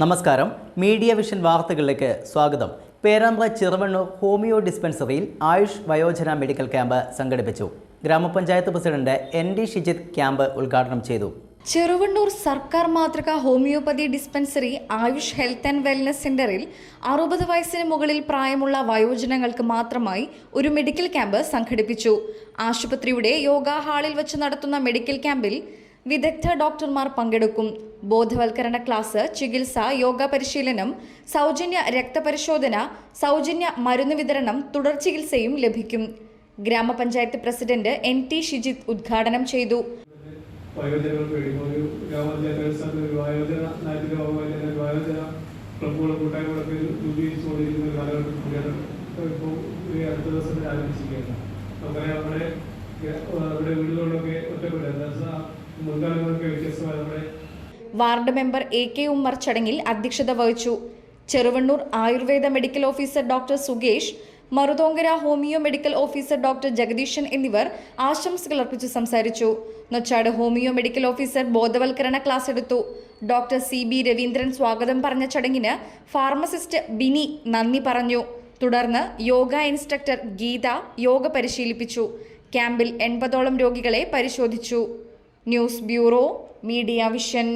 നമസ്കാരം, media vision വാർത്തകളിലേക്ക് സ്വാഗതം. പേരാമ്പ്ര ചെറുവണ്ണൂർ ഹോമിയോ ഡിസ്പെൻസറിയിൽ ആയുഷ് വയോജന മെഡിക്കൽ ക്യാമ്പ് സംഘടിപ്പിച്ചു. ഗ്രാമപഞ്ചായത്ത് പ്രസിഡന്റ് ND ഷിജിത്ത് ക്യാമ്പ് ഉദ്ഘാടനം ചെയ്തു. ചെറുവണ്ണൂർ സർക്കാർ മാതൃക homoeopathy dispensary Ayush health and wellness സെന്ററിൽ 60 വയസ്സിന് മുകളിൽ പ്രായമുള്ള വയോജനങ്ങൾക്ക് മാത്രമായി ഒരു മെഡിക്കൽ ക്യാമ്പ് സംഘടിപ്പിച്ചു. ആശുപത്രിയുടെ യോഗ ഹാളിൽ വെച്ച് നടത്തുന്ന മെഡിക്കൽ ക്യാമ്പിൽ വിദഗ്ധ ഡോക്ടർമാർ പങ്കെടുക്കും. ബോധവൽക്കരണ ക്ലാസ്, ചികിത്സ, യോഗ പരിശീലനം, സൗജന്യ രക്തപരിശോധന, സൗജന്യ മരുന്ന് വിതരണം, തുടർ ചികിത്സയും ലഭിക്കും. ഗ്രാമപഞ്ചായത്ത് പ്രസിഡന്റ് NT ഷിജിത്ത് ഉദ്ഘാടനം ചെയ്തു. വാർഡ് മെമ്പർ AK ഉമ്മർ ചടങ്ങിൽ അധ്യക്ഷത വഹിച്ചു. Cheruvannur Ayurveda medical officer doctor Sukesh, Maruthonkara homeo medical officer doctor Jagadeesan എന്നിവർ ആശംസകൾ അർപ്പിച്ച് സംസാരിച്ചു. നൊച്ചാട് ഹോമിയോ മെഡിക്കൽ ഓഫീസർ ബോധവൽക്കരണ ക്ലാസ് എടുത്തു. ഡോക്ടർ CB രവീന്ദ്രൻ സ്വാഗതം പറഞ്ഞ ചടങ്ങിന് ഫാർമസിസ്റ്റ് ബിനി നന്ദി പറഞ്ഞു. തുടർന്ന് യോഗ ഇൻസ്ട്രക്ടർ ഗീത യോഗ പരിശീലിപ്പിച്ചു. ക്യാമ്പിൽ 80ഓളം രോഗികളെ പരിശോധിച്ചു. News bureau, media vision.